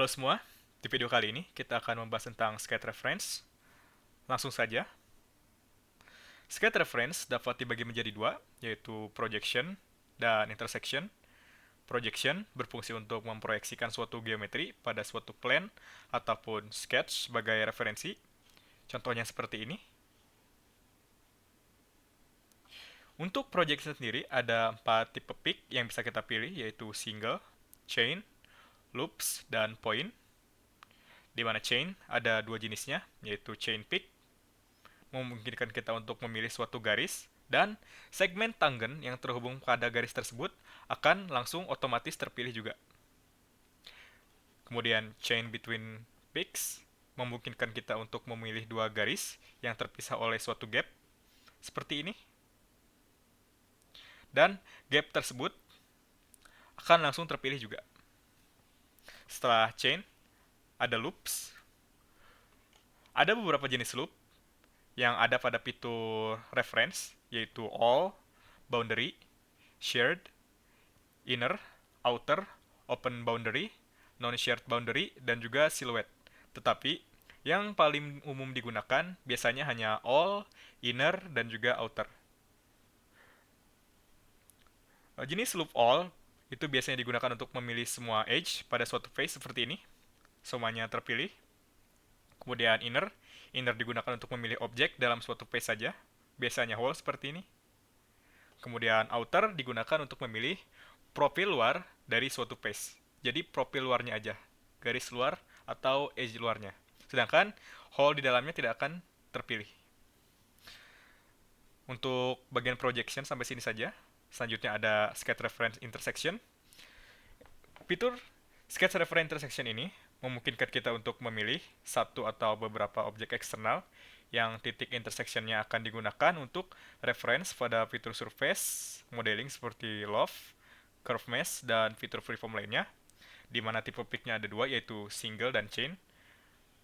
Halo semua, di video kali ini kita akan membahas tentang skate reference. Langsung saja, skate reference dapat dibagi menjadi dua, yaitu projection dan intersection. Projection berfungsi untuk memproyeksikan suatu geometri pada suatu plane ataupun sketch sebagai referensi. Contohnya seperti ini. Untuk projection sendiri ada 4 tipe peak yang bisa kita pilih, yaitu single, chain, loops, dan point. Di mana chain ada dua jenisnya, yaitu chain peak memungkinkan kita untuk memilih suatu garis, dan segmen tangent yang terhubung pada garis tersebut akan langsung otomatis terpilih juga. Kemudian chain between peaks memungkinkan kita untuk memilih dua garis yang terpisah oleh suatu gap, seperti ini. Dan gap tersebut akan langsung terpilih juga. Setelah chain, ada loops. Ada beberapa jenis loop yang ada pada fitur reference, yaitu all, boundary, shared, inner, outer, open boundary, non-shared boundary, dan juga silhouette. Tetapi, yang paling umum digunakan biasanya hanya all, inner, dan juga outer. Jenis loop all itu biasanya digunakan untuk memilih semua edge pada suatu face seperti ini. Semuanya terpilih. Kemudian inner, inner digunakan untuk memilih objek dalam suatu face saja. Biasanya whole seperti ini. Kemudian outer digunakan untuk memilih profil luar dari suatu face. Jadi profil luarnya aja, garis luar atau edge luarnya. Sedangkan hole di dalamnya tidak akan terpilih. Untuk bagian projection sampai sini saja. Selanjutnya ada sketch reference intersection. Fitur sketch reference intersection ini memungkinkan kita untuk memilih satu atau beberapa objek eksternal yang titik intersectionnya akan digunakan untuk reference pada fitur surface modeling seperti loft, curve mesh, dan fitur freeform lainnya, di mana tipe peak-nya ada dua, yaitu single dan chain,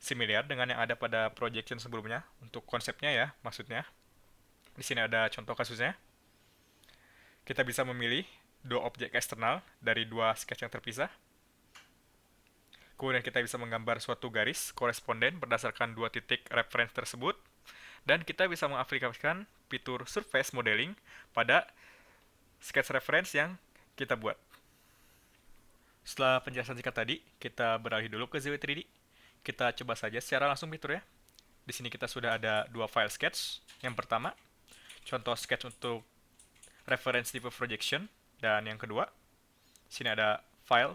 similar dengan yang ada pada projection sebelumnya. Untuk konsepnya ya, maksudnya. Di sini ada contoh kasusnya. Kita bisa memilih dua objek eksternal dari dua sketch yang terpisah. Kemudian kita bisa menggambar suatu garis koresponden berdasarkan dua titik reference tersebut. Dan kita bisa mengaplikasikan fitur surface modeling pada sketch reference yang kita buat. Setelah penjelasan singkat tadi, kita beralih dulu ke ZW 3D. Kita coba saja secara langsung fiturnya. Di sini kita sudah ada dua file sketch. Yang pertama, contoh sketch untuk reference tipe projection. Dan yang kedua, di sini ada file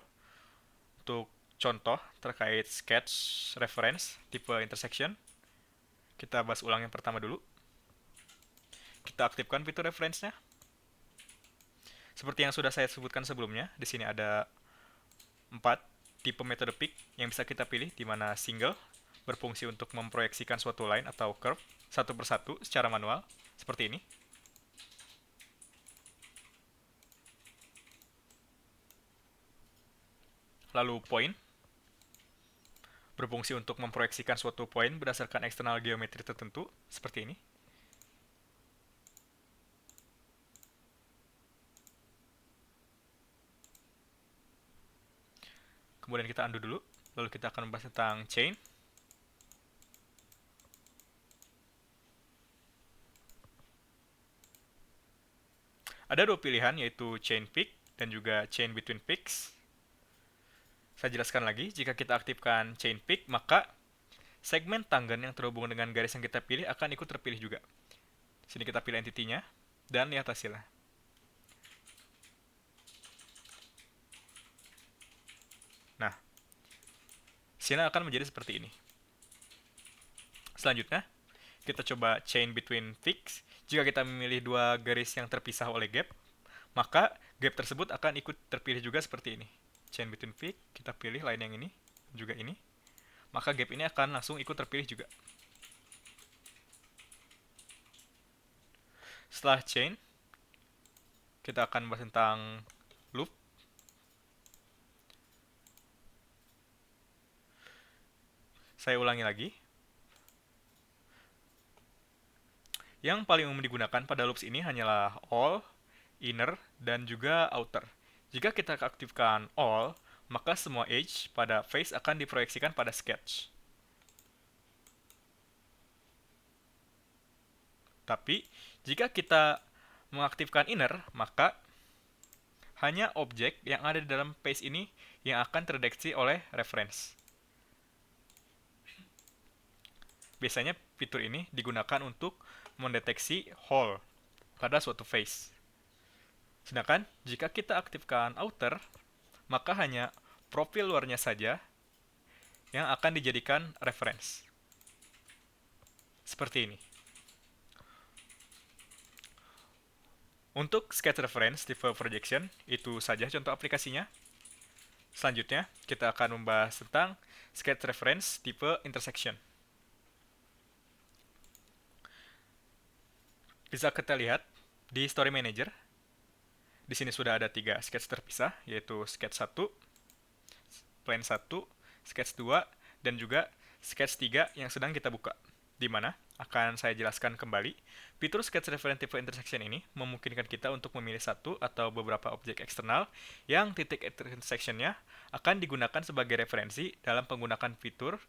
untuk contoh terkait sketch reference tipe intersection. Kita bahas ulang yang pertama dulu. Kita aktifkan fitur reference-nya. Seperti yang sudah saya sebutkan sebelumnya, di sini ada 4 tipe metode peak yang bisa kita pilih, di mana single berfungsi untuk memproyeksikan suatu line atau curve satu persatu secara manual, seperti ini. Lalu point berfungsi untuk memproyeksikan suatu point berdasarkan eksternal geometri tertentu, seperti ini. Kemudian kita undo dulu, lalu kita akan membahas tentang chain. Ada dua pilihan, yaitu chain peak dan juga chain between peaks. Saya jelaskan lagi, jika kita aktifkan chain peak, maka segmen tangent yang terhubung dengan garis yang kita pilih akan ikut terpilih juga. Sini kita pilih entity-nya, dan lihat hasilnya. Nah, hasilnya akan menjadi seperti ini. Selanjutnya, kita coba chain between peaks. Jika kita memilih dua garis yang terpisah oleh gap, maka gap tersebut akan ikut terpilih juga seperti ini. Chain between peak, kita pilih line yang ini, juga ini. Maka gap ini akan langsung ikut terpilih juga. Setelah chain, kita akan bahas tentang loop. Saya ulangi lagi. Yang paling umum digunakan pada loops ini hanyalah all, inner, dan juga outer. Jika kita aktifkan all, maka semua edge pada face akan diproyeksikan pada sketch. Tapi, jika kita mengaktifkan inner, maka hanya objek yang ada di dalam face ini yang akan terdeteksi oleh reference. Biasanya fitur ini digunakan untuk mendeteksi hole pada suatu face. Sedangkan jika kita aktifkan outer, maka hanya profil luarnya saja yang akan dijadikan reference. Seperti ini. Untuk sketch reference tipe projection, itu saja contoh aplikasinya. Selanjutnya, kita akan membahas tentang sketch reference tipe intersection. Bisa kita lihat di Story Manager. Di sini sudah ada 3 sketch terpisah, yaitu sketch 1, plane 1, sketch 2, dan juga sketch 3 yang sedang kita buka. Di mana akan saya jelaskan kembali, fitur sketch reference tipe intersection ini memungkinkan kita untuk memilih satu atau beberapa objek eksternal yang titik intersectionnya akan digunakan sebagai referensi dalam penggunaan fitur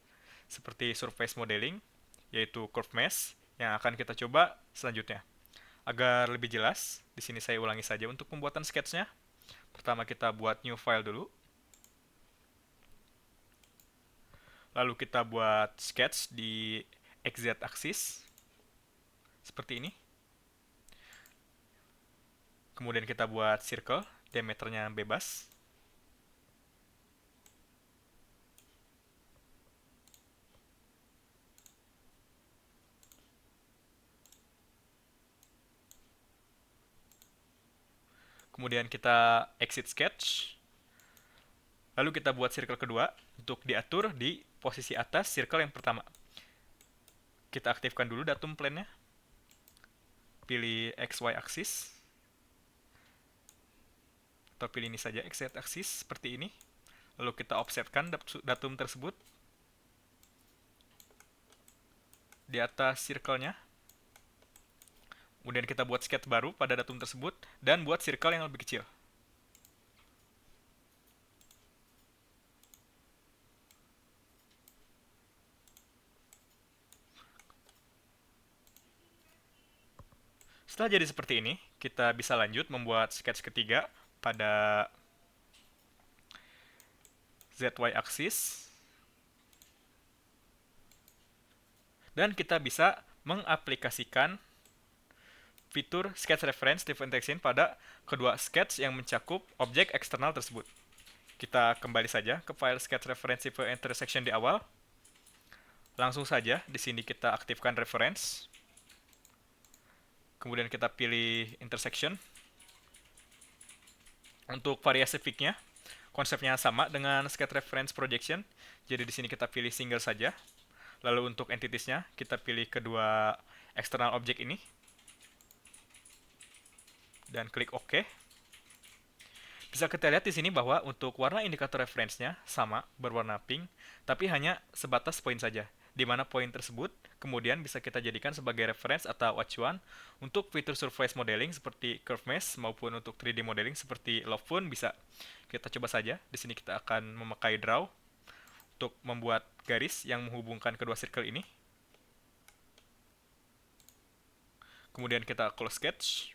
seperti surface modeling, yaitu curve mesh, yang akan kita coba selanjutnya. Agar lebih jelas, di sini saya ulangi saja untuk pembuatan sketchnya. Pertama kita buat new file dulu. Lalu kita buat sketch di XZ axis. Seperti ini. Kemudian kita buat circle, diameternya bebas. Kemudian kita exit sketch. Lalu kita buat circle kedua untuk diatur di posisi atas circle yang pertama. Kita aktifkan dulu datum plane-nya. Pilih XY axis. Atau pilih ini saja, XZ axis, seperti ini. Lalu kita offsetkan datum tersebut di atas circle-nya. Kemudian kita buat sketch baru pada datum tersebut, dan buat circle yang lebih kecil. Setelah jadi seperti ini, kita bisa lanjut membuat sketch ketiga pada ZY axis. Dan kita bisa mengaplikasikan fitur sketch reference tipe intersection pada kedua sketch yang mencakup objek eksternal tersebut. Kita kembali saja ke file sketch reference tipe intersection di awal. Langsung saja di sini kita aktifkan reference. Kemudian kita pilih intersection. Untuk variasi peak-nya, konsepnya sama dengan sketch reference projection. Jadi di sini kita pilih single saja. Lalu untuk entities-nya, kita pilih kedua eksternal objek ini. Dan klik OK. Bisa kita lihat di sini bahwa untuk warna indikator reference-nya sama, berwarna pink, tapi hanya sebatas poin saja. Di mana poin tersebut kemudian bisa kita jadikan sebagai reference atau acuan untuk fitur surface modeling seperti curve mesh maupun untuk 3D modeling seperti love pun bisa. Kita coba saja. Di sini kita akan memakai draw untuk membuat garis yang menghubungkan kedua circle ini. Kemudian kita close sketch.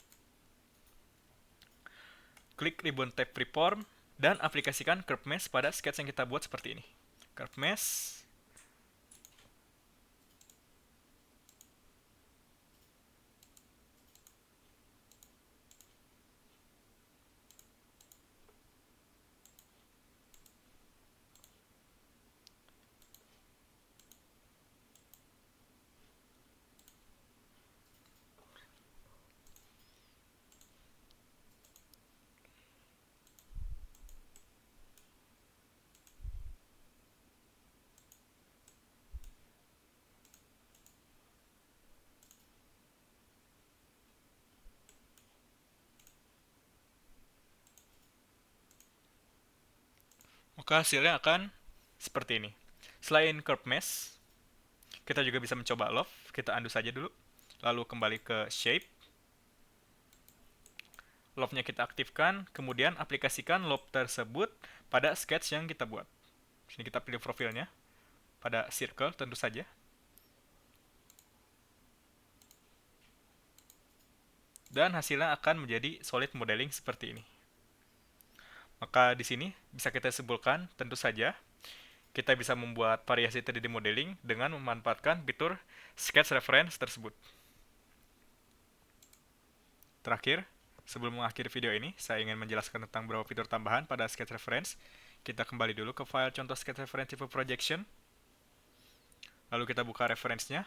Klik ribbon tab freeform dan aplikasikan curve mesh pada sketch yang kita buat seperti ini. Curve mesh. Maka hasilnya akan seperti ini. Selain curve mesh, kita juga bisa mencoba love. Kita undo saja dulu. Lalu kembali ke shape. lobe-nya kita aktifkan, kemudian aplikasikan lobe tersebut pada sketch yang kita buat. Sini kita pilih profilnya pada circle tentu saja. Dan hasilnya akan menjadi solid modeling seperti ini. Maka di sini bisa kita simpulkan tentu saja kita bisa membuat variasi 3D modeling dengan memanfaatkan fitur sketch reference tersebut. Terakhir, sebelum mengakhiri video ini, saya ingin menjelaskan tentang beberapa fitur tambahan pada sketch reference. Kita kembali dulu ke file contoh sketch reference tipe projection. Lalu kita buka reference-nya.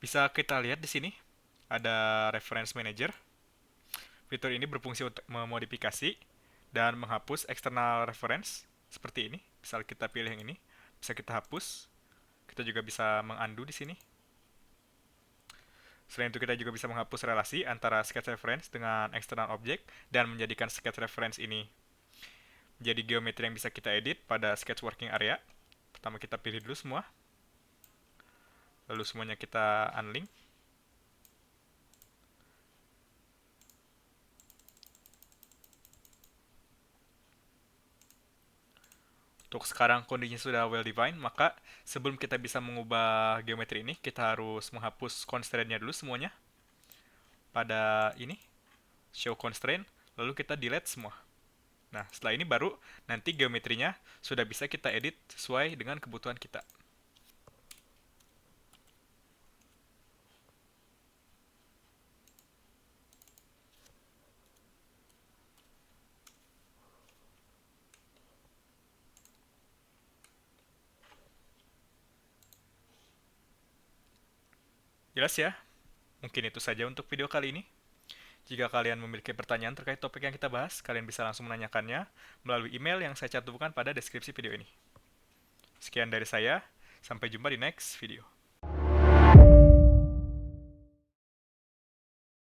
Bisa kita lihat di sini ada reference manager. Fitur ini berfungsi untuk memodifikasi dan menghapus external reference seperti ini. Misal kita pilih yang ini, bisa kita hapus. Kita juga bisa mengundo di sini. Selain itu kita juga bisa menghapus relasi antara sketch reference dengan external object dan menjadikan sketch reference ini menjadi geometri yang bisa kita edit pada sketch working area. Pertama kita pilih dulu semua. Lalu semuanya kita unlink. Untuk sekarang kondisinya sudah well defined, maka sebelum kita bisa mengubah geometri ini, kita harus menghapus constraint-nya dulu semuanya. Pada ini, show constraint, lalu kita delete semua. Nah, setelah ini baru nanti geometrinya sudah bisa kita edit sesuai dengan kebutuhan kita. Jelas ya? Mungkin itu saja untuk video kali ini. Jika kalian memiliki pertanyaan terkait topik yang kita bahas, kalian bisa langsung menanyakannya melalui email yang saya cantumkan pada deskripsi video ini. Sekian dari saya, sampai jumpa di next video.